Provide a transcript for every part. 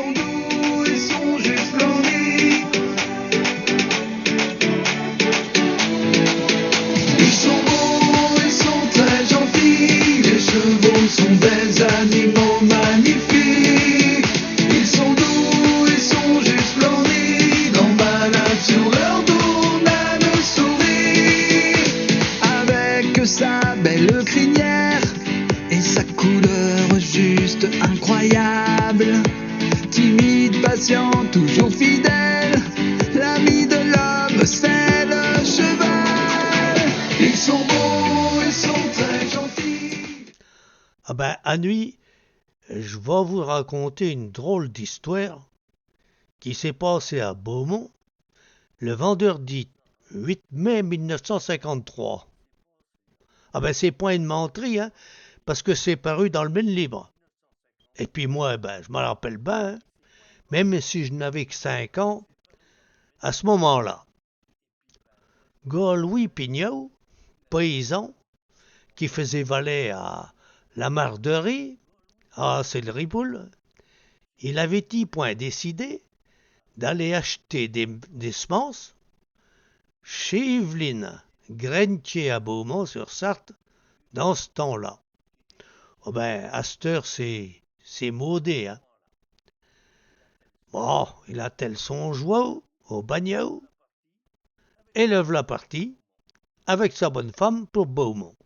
sont doux, ils sont juste splendides. Ils sont beaux, ils sont très gentils. Les chevaux sont des animaux magnifiques. Ils sont doux, ils sont juste splendides. En balade sur leur dos, le sourire. Avec sa belle crinière et sa couleur juste incroyable. Timide, patient, toujours fidèle. L'ami de l'homme, c'est le cheval. Ils sont beaux, ils sont très gentils. Ah ben, à nuit, je vais vous raconter une drôle d'histoire qui s'est passée à Beaumont le vendredi 8 mai 1953. Ah ben, c'est point une menterie, hein, parce que c'est paru dans le Maine Libre. Et puis moi, ben, je m'en rappelle bien, hein, même si je n'avais que 5 ans, à ce moment-là. Gars Louis Pignot, paysan, qui faisait valet à la Marderie, à Riboul, il avait dit point décidé d'aller acheter des semences chez Yveline, grainetier à Beaumont-sur-Sarthe, dans ce temps-là. Oh ben, à cette heure, c'est maudé, hein. Bon, il attelle son joie au bagnot, et le v'là parti, avec sa bonne femme pour Beaumont.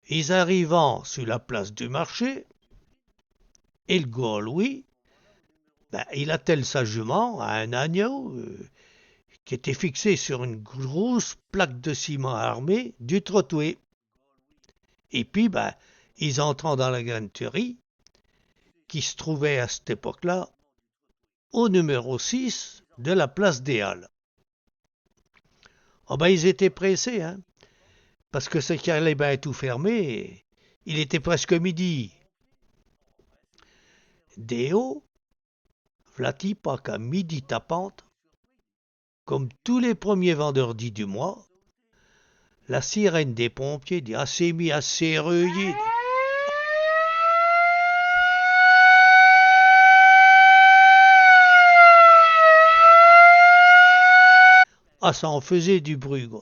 Ils arrivant sur la place du marché, et le gars Louis, ben, il attelle sa jument à un agneau qui était fixé sur une grosse plaque de ciment armée du trottoir. Et puis, ben, ils entrant dans la graniterie, qui se trouvait à cette époque-là au numéro 6 de la place des Halles. Oh ben, ils étaient pressés, hein, parce que c'est qu'il allait bien tout fermer. Et il était presque midi. Déo, v'là-t-il pas qu'à midi tapante, comme tous les premiers vendredis du mois, la sirène des pompiers dit assez mis assez reuillé. Ah, ça en faisait du bruit, gars.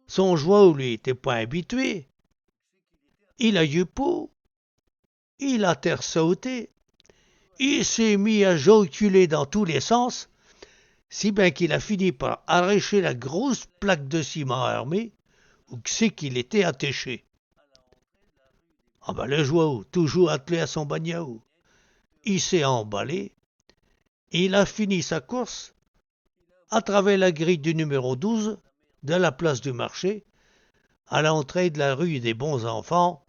Son joie lui était pas habitué. Il a eu peau, il a terre sauté, il s'est mis à joculer dans tous les sens, si bien qu'il a fini par arracher la grosse plaque de ciment armée où c'est qu'il était attaché. Ah ben le joie, toujours attelé à son bagnot, il s'est emballé et il a fini sa course à travers la grille du numéro 12 de la place du marché à l'entrée de la rue des bons enfants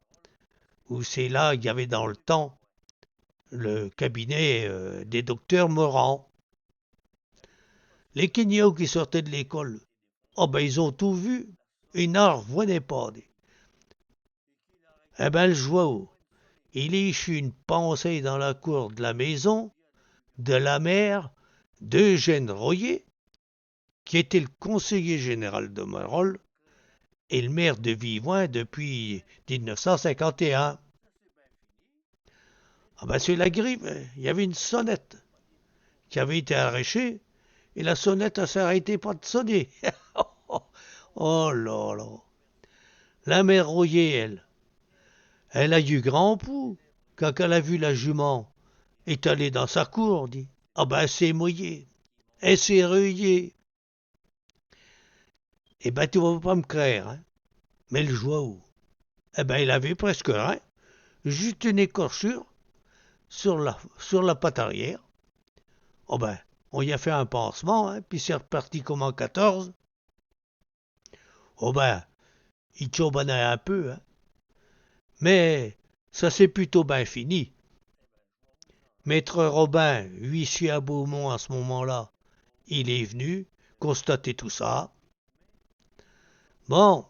où c'est là qu'il y avait dans le temps le cabinet des docteurs Morand. Les Kenyos qui sortaient de l'école, oh ben ils ont tout vu, ils n'en revenaient pas. Eh ben le joie, il est échu une pensée dans la cour de la maison de la mère d'Eugène Royer, qui était le conseiller général de Marolles et le maire de Vivoin depuis 1951. Ah ben sur la grille, il y avait une sonnette qui avait été arrachée et la sonnette ne s'arrêtait pas de sonner. Oh là là. La mère Royer, elle a eu grand pouls quand elle a vu la jument étalée dans sa cour, dit. Ah ben c'est mouillé, et c'est reuillé. Eh ben tu vas pas me croire, hein. Mais le joie, eh ben il avait presque rien, juste une écorchure sur la patte arrière. Oh ben, on y a fait un pansement, hein, puis c'est reparti comme en 14. Oh ben, il chobannait un peu, hein. Mais ça s'est plutôt bien fini. Maître Robin, huissier à Beaumont à ce moment-là, il est venu constater tout ça. Bon,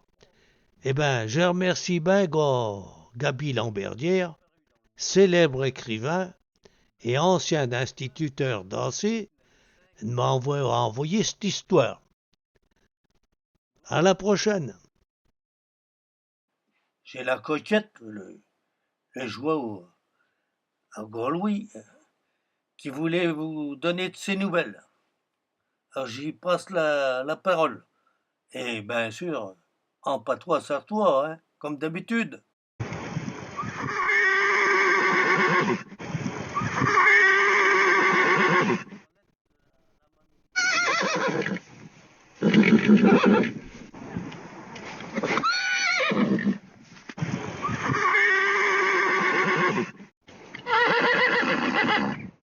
eh ben, je remercie bien Gaby Lamberdière, célèbre écrivain et ancien instituteur dansé, de m'avoir envoyé cette histoire. À la prochaine. J'ai la coquette, le joie un gros Louis, qui voulait vous donner de ses nouvelles. Alors j'y passe la parole. Et bien sûr, en patois sartois, hein, comme d'habitude.